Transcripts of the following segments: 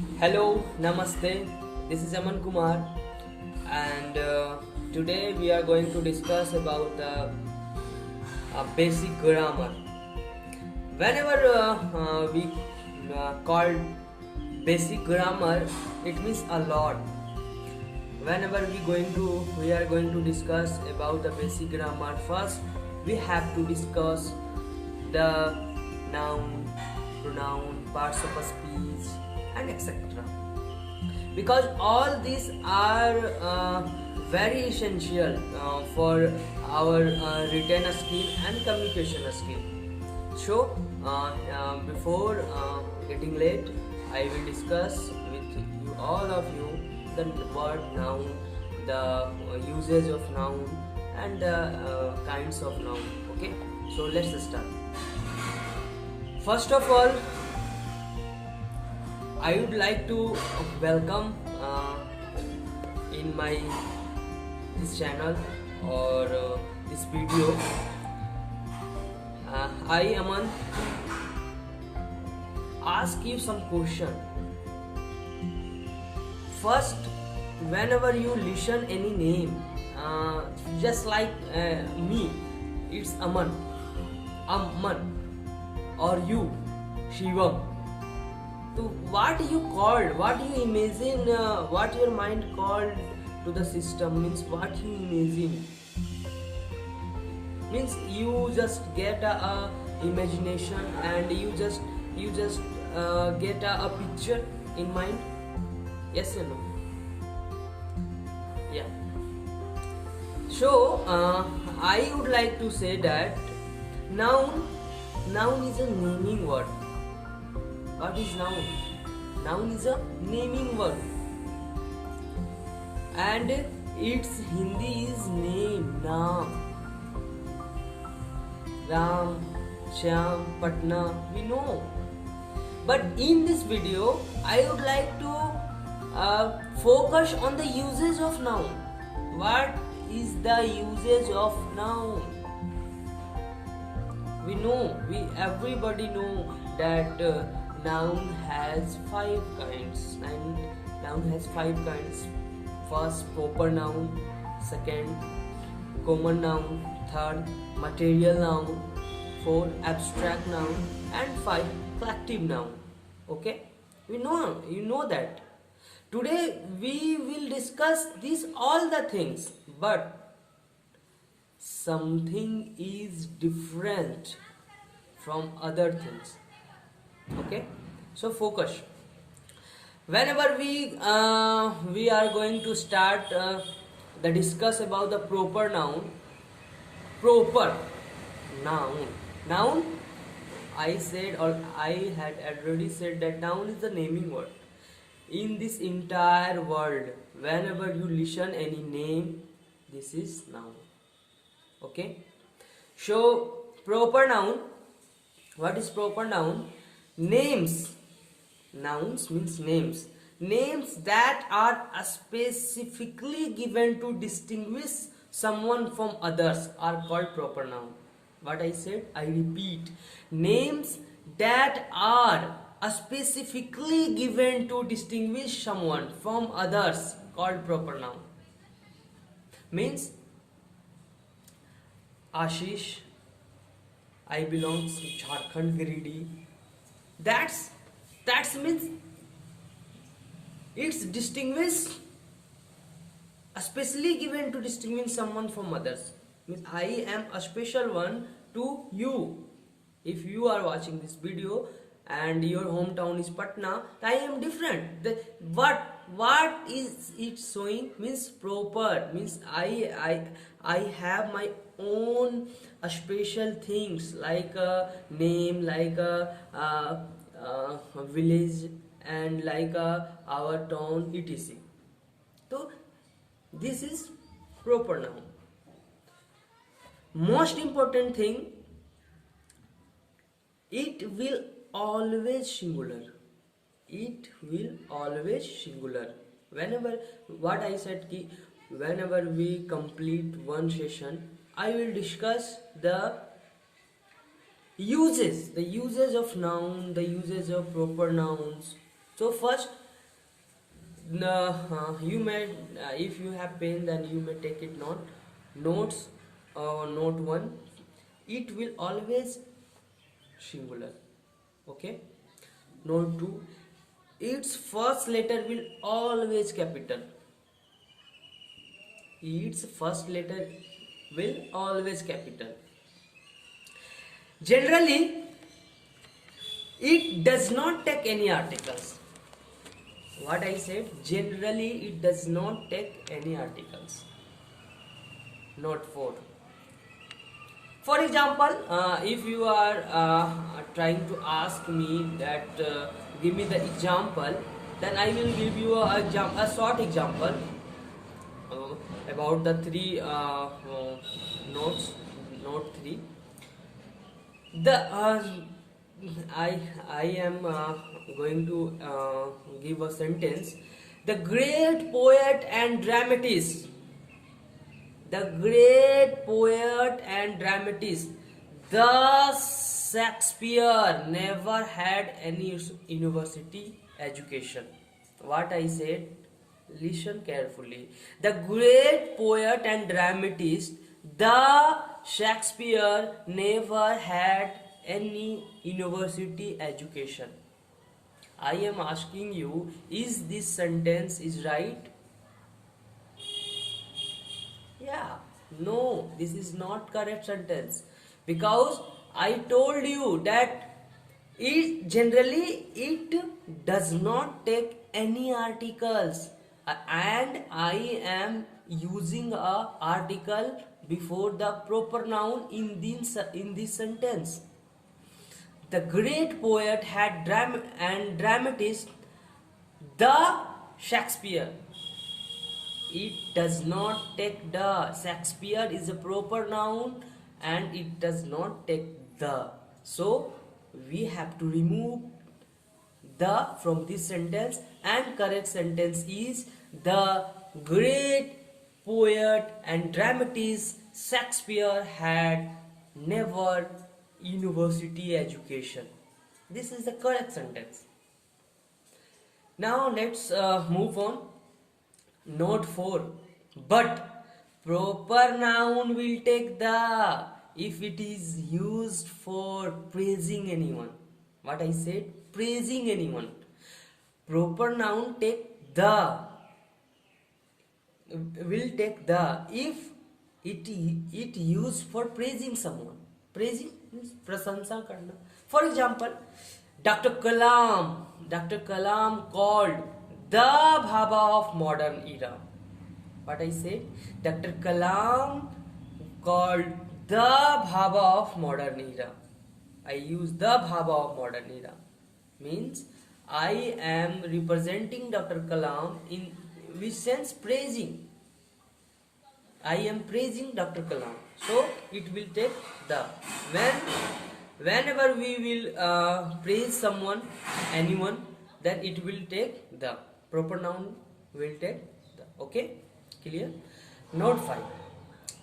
Hello, Namaste. This is Aman Kumar, and today we are going to discuss about basic grammar. Whenever we call basic grammar, it means a lot. Whenever we are going to discuss about the basic grammar. First, we have to discuss the noun, pronoun, parts of a speech, and etc. Because all these are very essential for our written skill and communication skill. So before getting late, I will discuss with you, all of you, the word noun, the usage of noun, and the kinds of noun. Okay, so let's start. First of all, I would like to welcome in my this channel or this video. I Aman ask you some question. First, whenever you listen any name, just like me, it's Aman, or you, Shivam. So what you called, what you imagine, what your mind called to the system means what you imagine. Means you just get a imagination and you just get a picture in mind. Yes or no? Yeah. So I would like to say that noun is a naming word. What is noun? Noun is a naming word, and its Hindi is name, naam. Ram, Shyam, Patna, we know. But in this video, I would like to focus on the usage of noun. What is the usage of noun? We know, everybody know that noun has five kinds, and noun has five kinds. First, proper noun. Second, common noun. Third, material noun. Four, abstract noun. And five, collective noun. Okay, you know that. Today we will discuss these all the things, but something is different from other things. Okay, so focus. Whenever we are going to start the discuss about the proper noun. Proper noun, I said, or I had already said that noun is the naming word. In this entire world, whenever you listen any name, this is noun. Okay, so proper noun. What is proper noun? Names. Nouns means names. Names that are specifically given to distinguish someone from others are called proper noun. What I said, I repeat. Names that are specifically given to distinguish someone from others called proper noun. Means Ashish, I belong to Jharkhand Giridih. That's means it's distinguished, especially given to distinguish someone from others. Means I am a special one to you. If you are watching this video and your hometown is Patna, I am different. What is it showing? Means proper. Means I have my own special things like a name, like a village, and like our town, etc. So this is proper noun. Most important thing, it will always singular. It will always singular. Whenever, what I said ki, whenever we complete one session, I will discuss the uses of noun, the uses of proper nouns. So first, You may if you have pen, then you may take it notes, note 1. It will always singular. Okay. Note 2. Its first letter will always capital. Its first letter will always capital. Generally, it does not take any articles. What I said, generally it does not take any articles. Note 4. For example, if you are trying to ask me that give me the example, then I will give you a short example about the three notes. Note 3. The I am going to give a sentence. The great poet and dramatist. The great poet and dramatist. The Shakespeare never had any university education. What I said, listen carefully. The great poet and dramatist, the Shakespeare never had any university education. I am asking you, is this sentence is right? Yeah, no, this is not correct sentence, because I told you that generally it does not take any articles, and I am using a article before the proper noun in this sentence. The great poet had and dramatist, the Shakespeare. It does not take the. Shakespeare is a proper noun and it does not take the. So we have to remove the from this sentence, and correct sentence is the great poet and dramatist Shakespeare had never university education. This is the correct sentence. Now let's move on. Note 4. But proper noun will take the if it is used for praising anyone. What I said? Praising anyone. Proper noun take the. Will take the if it used for praising someone. Praising means prasansa karna. For example, Dr. Kalam called the Bhabha of modern era. What I said? Dr. Kalam called the Bhabha of modern era. I use the Bhabha of modern era. Means I am representing Dr. Kalam in which sense? Praising. I am praising Dr. Kalam. So it will take the. Whenever we will praise someone, anyone, then it will take the. Proper noun will take the. Okay? Clear? Note 5.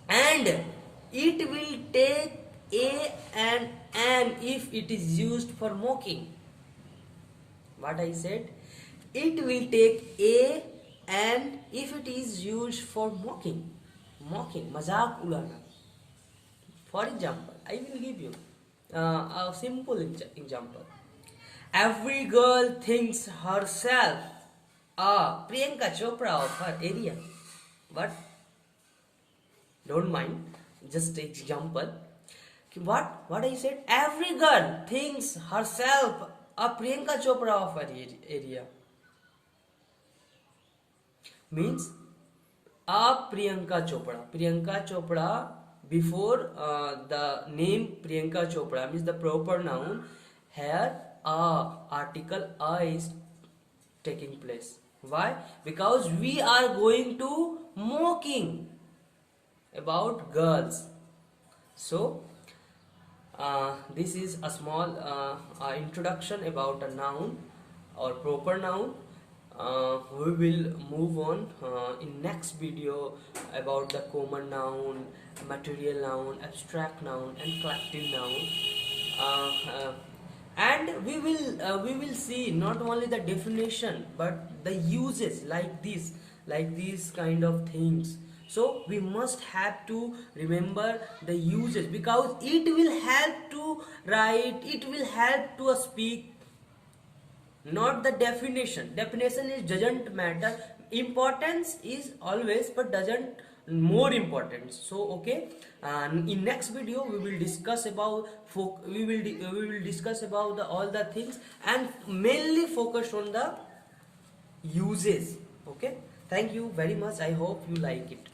And it will take a and an if it is used for mocking. What I said? It will take a and if it is used for mocking. Mocking, mazak ulana. For example, I will give you a simple example. Every girl thinks herself a Priyanka Chopra of her area. But don't mind, just example. What I said? Every girl thinks herself a Priyanka Chopra of her area. Means a Priyanka Chopra. Priyanka Chopra, before the name Priyanka Chopra means the proper noun, here a article a is taking place. Why? Because we are going to mocking about girls. So this is a small introduction about a noun or proper noun. We will move on in next video about the common noun, material noun, abstract noun and collective noun. and we will see not only the definition but the uses, like these kind of things. So we must have to remember the uses, because it will help to write, it will help to speak, not the definition is doesn't matter. Importance is always, but doesn't more important. So okay, in next video we will discuss about we will discuss about all the things, and mainly focus on the uses. Okay, thank you very much, I hope you like it.